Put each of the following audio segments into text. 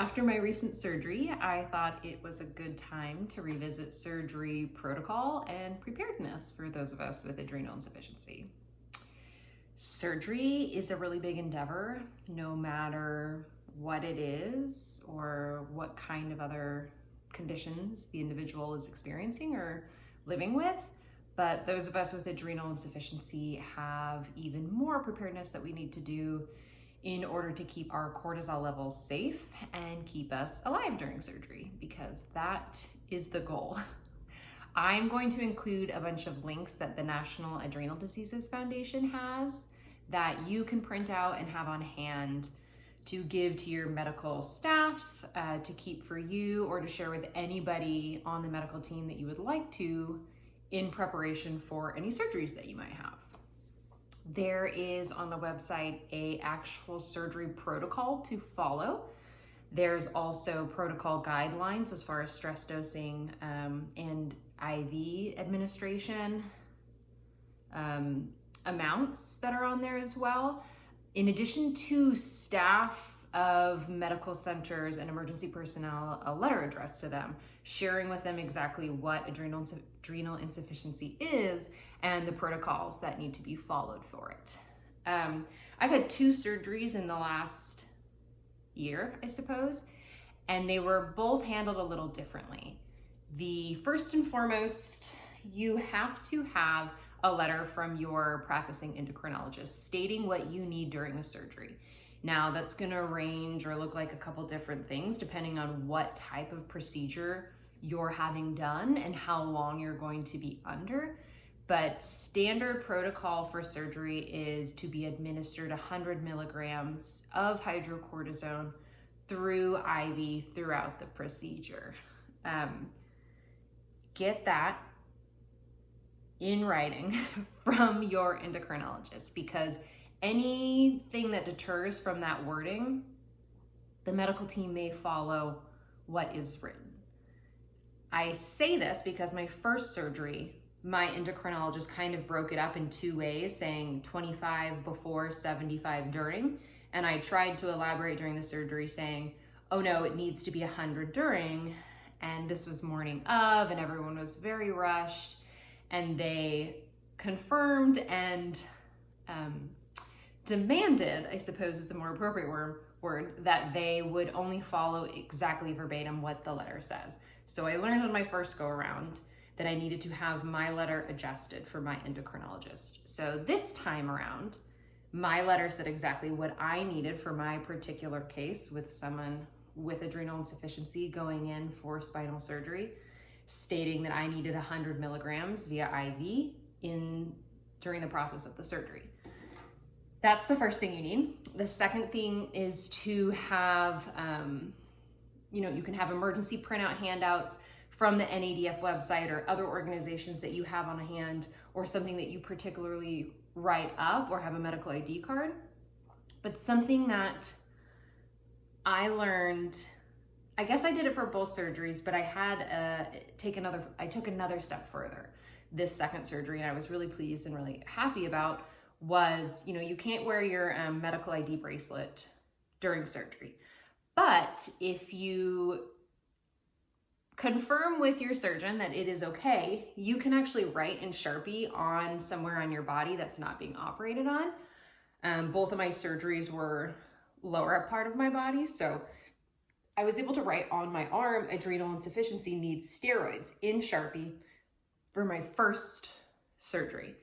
after my recent surgery, I thought it was a good time to revisit surgery protocol and preparedness for those of us with adrenal insufficiency. Surgery is a really big endeavor, no matter what it is or what kind of other conditions the individual is experiencing or living with. But those of us with adrenal insufficiency have even more preparedness that we need to do in order to keep our cortisol levels safe and keep us alive during surgery, because that is the goal. I'm going to include a bunch of links that the National Adrenal Diseases Foundation has that you can print out and have on hand to give to your medical staff, to keep for you, or to share with anybody on the medical team that you would like to in preparation for any surgeries that you might have. There is on the website a actual surgery protocol to follow. There's also protocol guidelines as far as stress dosing and IV administration amounts that are on there as well. In addition to staff of medical centers and emergency personnel, a letter addressed to them, sharing with them exactly what adrenal insufficiency is and the protocols that need to be followed for it. I've had 2 surgeries in the last year, I suppose, and they were both handled a little differently. The first and foremost, you have to have a letter from your practicing endocrinologist stating what you need during the surgery. Now, that's going to range or look like a couple different things depending on what type of procedure you're having done and how long you're going to be under. But standard protocol for surgery is to be administered 100 milligrams of hydrocortisone through IV throughout the procedure. Get that in writing from your endocrinologist, because anything that deters from that wording, the medical team may follow what is written. I say this because my first surgery, my endocrinologist kind of broke it up in 2 ways, saying 25 before, 75 during. And I tried to elaborate during the surgery saying, oh no, it needs to be 100 during. And this was morning of, and everyone was very rushed. And they confirmed and demanded, I suppose is the more appropriate word, that they would only follow exactly verbatim what the letter says. So I learned on my first go around that I needed to have my letter adjusted for my endocrinologist. So this time around, my letter said exactly what I needed for my particular case with someone with adrenal insufficiency going in for spinal surgery, stating that I needed 100 milligrams via IV during the process of the surgery. That's the first thing you need. The second thing is to have, you can have emergency printout handouts from the NADF website or other organizations that you have on hand, or something that you particularly write up, or have a medical ID card. But something that I learned, I guess I did it for both surgeries, but I had I took another step further this second surgery, and I was really pleased and really happy about, was, you can't wear your medical ID bracelet during surgery. But if you confirm with your surgeon that it is okay, you can actually write in Sharpie on somewhere on your body that's not being operated on. Both of my surgeries were lower part of my body, so I was able to write on my arm, adrenal insufficiency needs steroids, in Sharpie for my first surgery.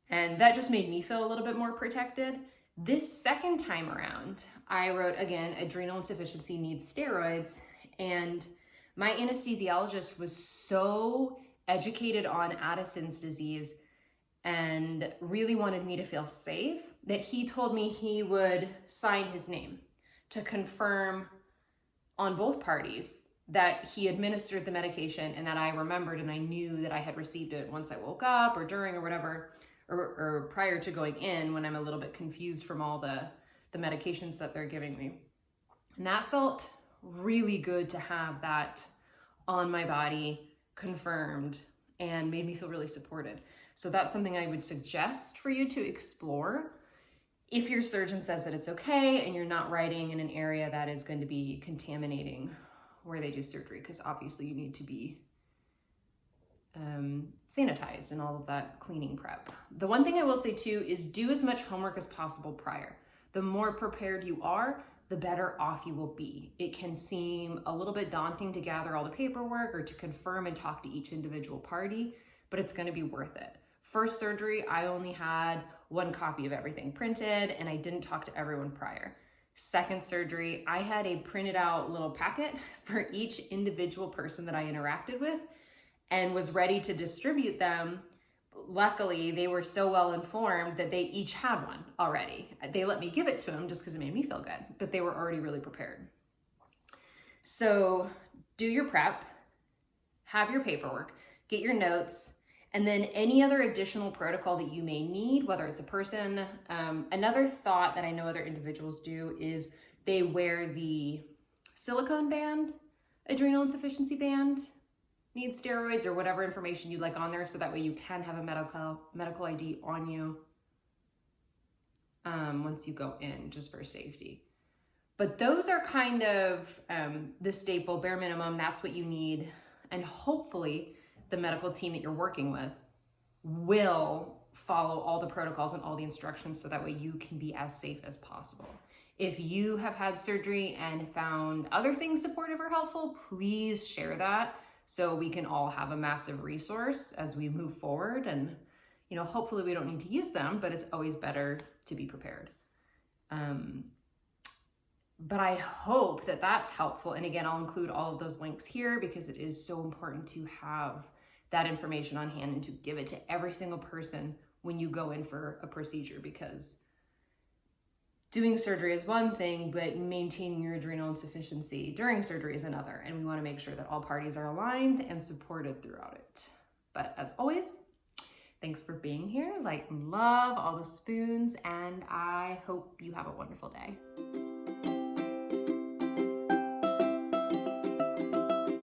And that just made me feel a little bit more protected. This second time around, I wrote again, adrenal insufficiency needs steroids. And my anesthesiologist was so educated on Addison's disease and really wanted me to feel safe that he told me he would sign his name to confirm on both parties that he administered the medication and that I remembered and I knew that I had received it once I woke up or during or whatever, or prior to going in, when I'm a little bit confused from all the medications that they're giving me. And that felt really good to have that on my body confirmed and made me feel really supported. So that's something I would suggest for you to explore if your surgeon says that it's okay and you're not writing in an area that is going to be contaminating where they do surgery, because obviously you need to be sanitized and all of that cleaning prep. The one thing I will say too is do as much homework as possible prior. The more prepared you are, the better off you will be. It can seem a little bit daunting to gather all the paperwork or to confirm and talk to each individual party, but it's going to be worth it. First surgery, I only had one copy of everything printed and I didn't talk to everyone prior. Second surgery, I had a printed out little packet for each individual person that I interacted with and was ready to distribute them. Luckily, they were so well informed that they each had one already. They let me give it to them just because it made me feel good, but they were already really prepared. So do your prep, have your paperwork, get your notes, and then any other additional protocol that you may need, whether it's a person. Another thought that I know other individuals do is they wear the silicone band, adrenal insufficiency band, need steroids or whatever information you'd like on there, so that way you can have a medical ID on you once you go in, just for safety. But those are kind of the staple, bare minimum. That's what you need. And hopefully the medical team that you're working with will follow all the protocols and all the instructions so that way you can be as safe as possible. If you have had surgery and found other things supportive or helpful, please share that so we can all have a massive resource as we move forward. And, you know, hopefully we don't need to use them, but it's always better to be prepared. But I hope that that's helpful. And again, I'll include all of those links here because it is so important to have that information on hand and to give it to every single person when you go in for a procedure, because doing surgery is one thing, but maintaining your adrenal insufficiency during surgery is another. And we want to make sure that all parties are aligned and supported throughout it. But as always, thanks for being here. Like and love all the spoons, and I hope you have a wonderful day.